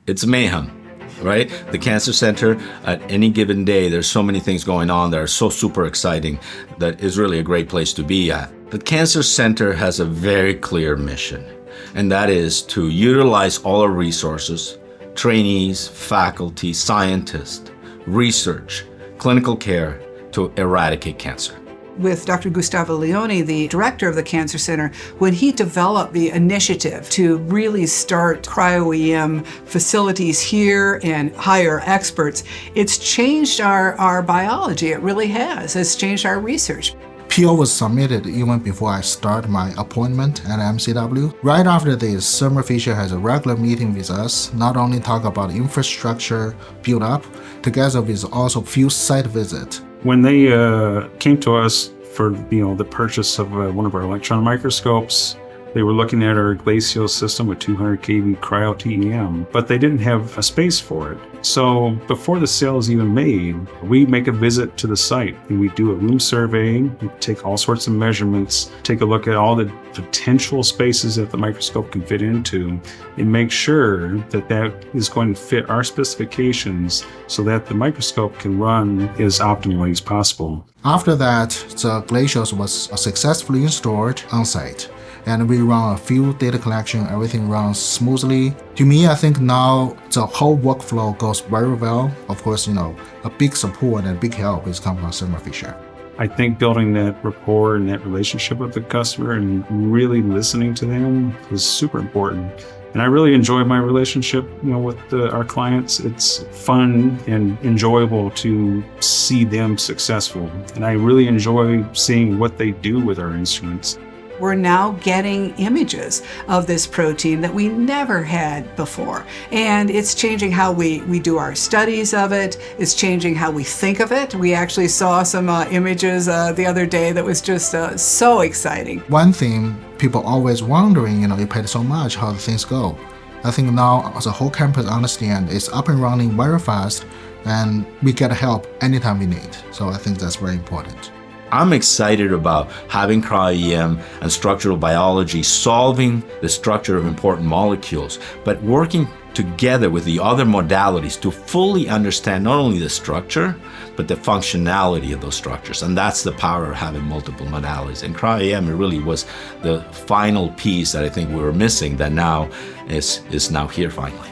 it's mayhem, right? The Cancer Center, at any given day, there's so many things going on that are so super exciting that is really a great place to be at. The Cancer Center has a very clear mission, and that is to utilize all our resources, trainees, faculty, scientists, research, clinical care to eradicate cancer. With Dr. Gustavo Leone, the director of the Cancer Center, when he developed the initiative to really start cryo-EM facilities here and hire experts, it's changed our biology. It really has. It's changed our research. PO was submitted even before I start my appointment at MCW. Right after this, Thermo Fisher has a regular meeting with us, not only talk about infrastructure build up, together with also few site visits. When they came to us for the purchase of one of our electron microscopes, they were looking at our Glacios system with 200 kV cryo-TEM, but they didn't have a space for it. So before the sale is even made, we make a visit to the site and we do a room survey, we take all sorts of measurements, take a look at all the potential spaces that the microscope can fit into, and make sure that that is going to fit our specifications so that the microscope can run as optimally as possible. After that, the Glacios was successfully installed on site. And we run a few data collection, everything runs smoothly. To me, I think now the whole workflow goes very well. Of course, a big support and a big help is coming from Thermo Fisher. I think building that rapport and that relationship with the customer and really listening to them is super important. And I really enjoy my relationship with our clients. It's fun and enjoyable to see them successful. And I really enjoy seeing what they do with our instruments. We're now getting images of this protein that we never had before. And it's changing how we do our studies of it. It's changing how we think of it. We actually saw some images the other day that was just so exciting. One thing people always wondering, you paid so much, how the things go. I think now the whole campus understand it's up and running very fast and we get help anytime we need. So I think that's very important. I'm excited about having cryo-EM and structural biology solving the structure of important molecules, but working together with the other modalities to fully understand not only the structure, but the functionality of those structures. And that's the power of having multiple modalities. And cryo-EM really was the final piece that I think we were missing that now is now here finally.